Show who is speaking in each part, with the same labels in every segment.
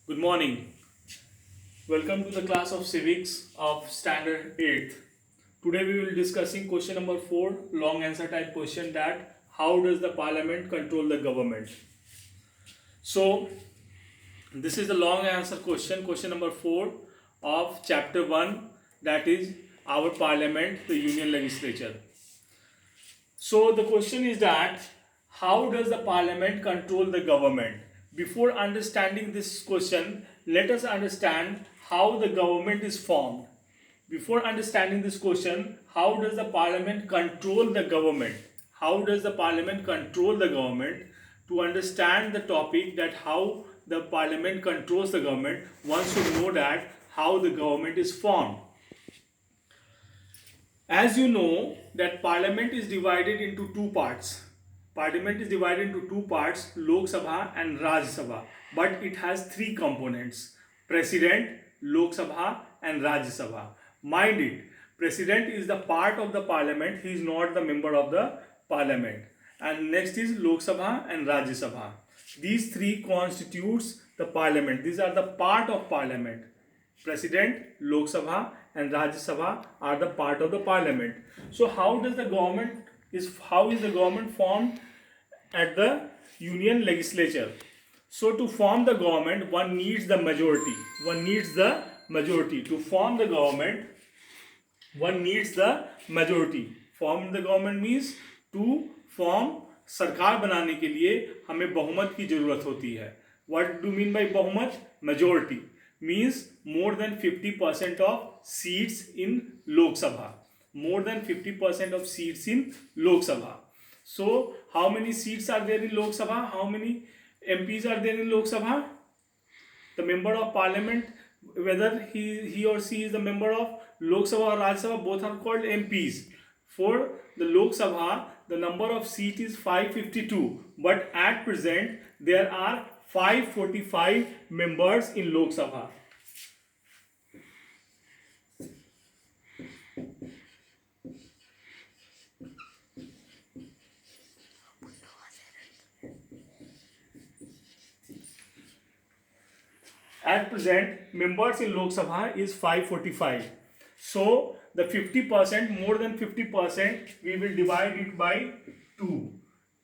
Speaker 1: Good morning. Welcome to the class of civics of standard 8th. Today we will discussing question number 4, long answer type question, that how does the parliament control the government? So this is the long answer question number 4 of chapter 1, that is our parliament, the union legislature. So the question is that how does the parliament control the government? Before understanding this question, let us understand how the government is formed. Before understanding this question, how does the parliament control the government? How does the parliament control the government? To understand the topic that how the parliament controls the government, one should know that how the government is formed. As you know that parliament is divided into two parts. Parliament is divided into two parts, Lok Sabha and Rajya Sabha. But it has three components, President, Lok Sabha and Rajya Sabha. Mind it, President is the part of the parliament, he is not the member of the parliament. And next is Lok Sabha and Rajya Sabha. These three constitutes the parliament. These are the part of parliament. President, Lok Sabha and Rajya Sabha are the part of the parliament. So how is the government formed at the union legislature? So to form the government, one needs the majority. To form the government, one needs the majority. Form the government means to form, सरकार बनाने के लिए हमें बहुमत की जरूरत होती है. What do you mean by बहुमत? Majority means more than 50% of seats in Lok Sabha. More than 50% of seats in Lok Sabha. So how many seats are there in Lok Sabha? How many MPs are there in Lok Sabha? The member of parliament, whether he or she is the member of Lok Sabha or Rajya Sabha, both are called MPs. For the Lok Sabha, the number of seats is 552, but at present there are 545 members in Lok Sabha. At present, members in Lok Sabha is 545. So the 50%, more than 50%, we will divide it by 2.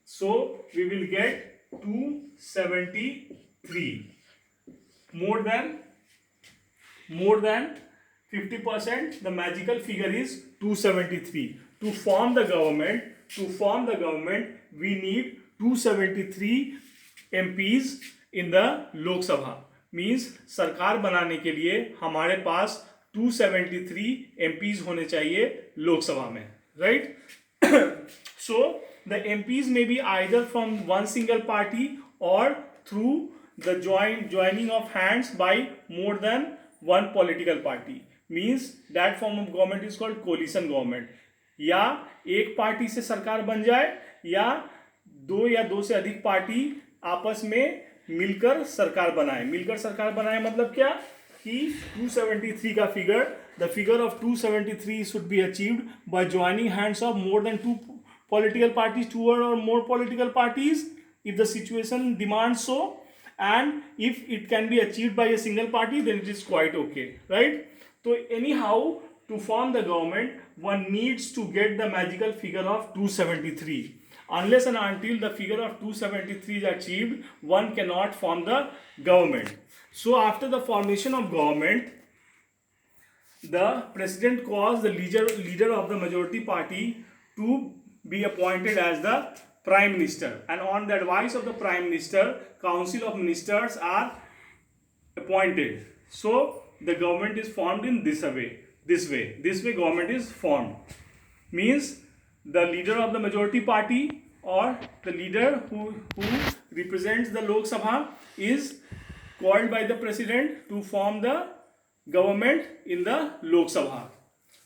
Speaker 1: So we will get 273. More than 50%, the magical figure is 273. To form the government, we need 273 MPs in the Lok Sabha. Means सरकार बनाने के लिए हमारे पास 273 MPs होने चाहिए लोक सभा में, right? So the MPs may be either from one single party or through the joining of hands by more than one political party. Means that form of government is called coalition government. या एक party से सरकार बन जाए या दो से अधिक पार्टी आपस में मिलकर सरकार बनाए. मतलब क्या कि 273 का figure, the figure of 273 should be achieved by joining hands of more than two political parties, two or more political parties, if the situation demands so, and if it can be achieved by a single party, then it is quite okay, right? So anyhow, to form the government, one needs to get the magical figure of 273. Unless and until the figure of 273 is achieved, one cannot form the government. So after the formation of government, the president calls the leader of the majority party to be appointed as the prime minister, and on the advice of the prime minister, council of ministers are appointed. So the government is formed in this way government is formed. Means the leader of the majority party or the leader who represents the Lok Sabha is called by the president to form the government in the Lok Sabha.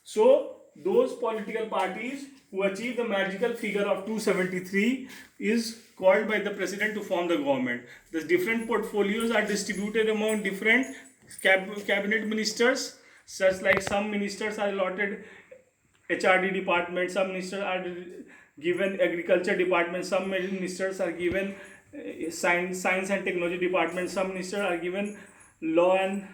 Speaker 1: So those political parties who achieve the magical figure of 273 is called by the president to form the government. The different portfolios are distributed among different cabinet ministers, such like some ministers are allotted HRD department, some ministers are given agriculture department, some ministers are given science and technology department, some ministers are given law and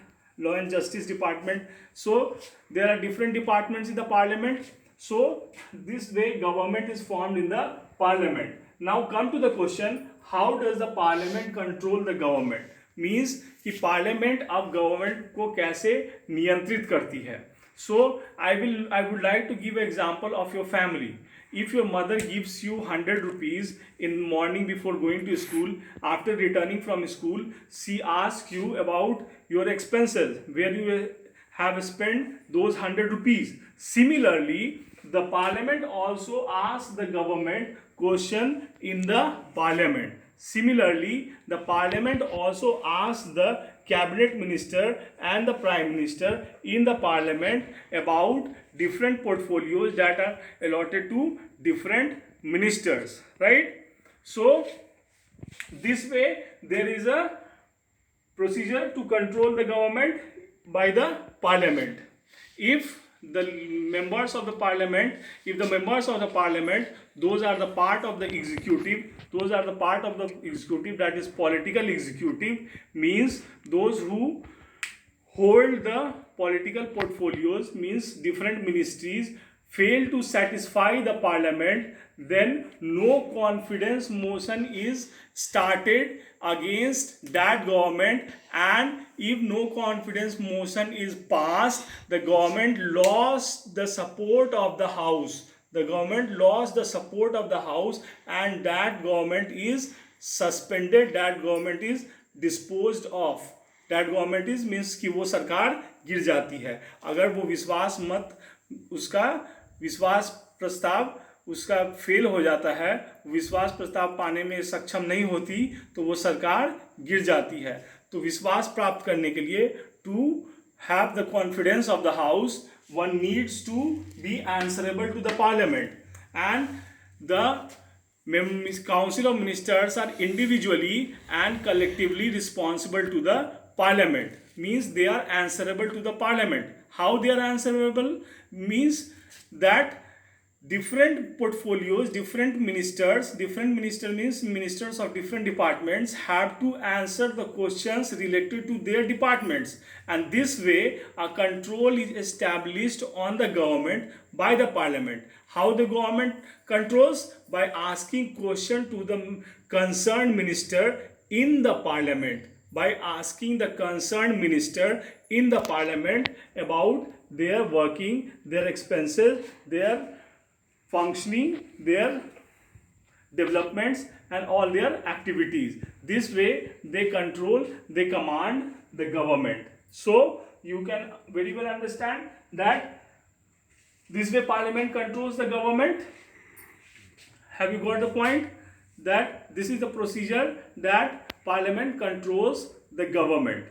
Speaker 1: justice department. So there are different departments in the parliament. So this way government is formed in the parliament. Now come to the question, how does the parliament control the government? Means कि parliament अब government को कैसे नियंत्रित करती है. So I would like to give example of your family. If your mother gives you 100 rupees in morning before going to school, after returning from school, she asks you about your expenses, where you have spent those 100 rupees. Similarly, the parliament also asks the government question in the parliament. Similarly, the parliament also asks the cabinet minister and the prime minister in the parliament about different portfolios that are allotted to different ministers, right? So this way there is a procedure to control the government by the parliament. If the members of the parliament, those are the part of the executive, that is political executive, means those who hold the political portfolios, means different ministries, fail to satisfy the parliament, then no confidence motion is started against that government, and if no confidence motion is passed, the government lost the support of the house. And that government is suspended, that government is disposed of. That government is means कि वो सरकार गिर जाती है. अगर वो विश्वास प्रस्ताव उसका फेल हो जाता है, विश्वास प्रस्ताव पाने में सक्षम नहीं होती, तो वो सरकार गिर जाती है. तो विश्वास प्राप्त करने के लिए, to have the confidence of the house, one needs to be answerable to the parliament, and the council of ministers are individually and collectively responsible to the parliament, means they are answerable to the parliament. How they are answerable? Means that different portfolios, different ministers means ministers of different departments, have to answer the questions related to their departments, and this way a control is established on the government by the parliament. How the government controls? By asking question to the concerned minister in the parliament, about their working, their expenses, their functioning, their developments, and all their activities. This way they command the government. So you can very well understand that this way parliament controls the government. Have you got the point? That this is the procedure that parliament controls the government,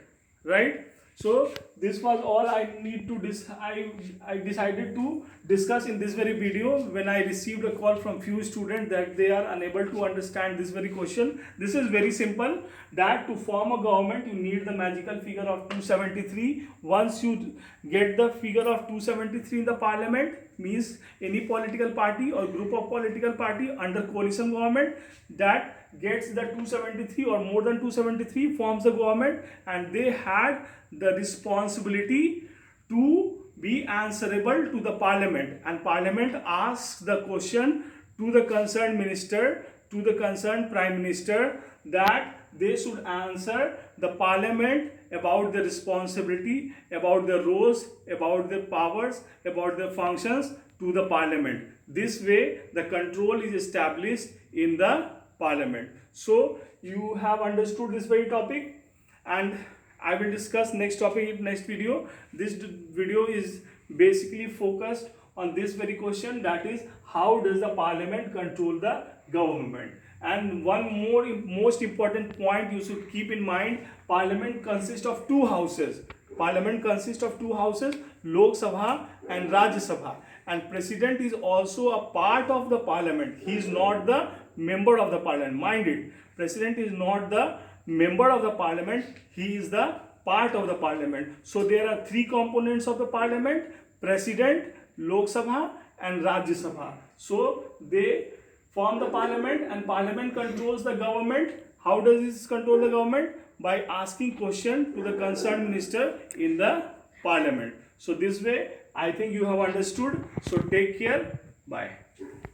Speaker 1: right? So this was all I need to I decided to discuss in this very video when I received a call from few students that they are unable to understand this very question. This is very simple, that to form a government you need the magical figure of 273. Once you get the figure of 273 in the parliament, means any political party or group of political party under coalition government that gets the 273 or more than 273 forms the government, and they had the responsibility to be answerable to the parliament, and parliament asks the question to the concerned minister, to the concerned prime minister, that they should answer the parliament about the responsibility, about the roles, about the powers, about the functions to the parliament. This way the control is established in the parliament. So you have understood this very topic, and I will discuss next topic in next video. This video is basically focused on this very question, that is how does the parliament control the government. And one more most important point you should keep in mind, parliament consists of two houses. Lok Sabha and Rajya Sabha, and president is also a part of the parliament. He is not the member of the parliament. Mind it, president is not the member of the parliament, he is the part of the parliament. So there are three components of the parliament: president, Lok Sabha, and Rajya Sabha. So they form the parliament, and parliament controls the government. How does this control the government? by asking question to the concerned minister in the parliament. So this way I think you have understood. So take care. Bye.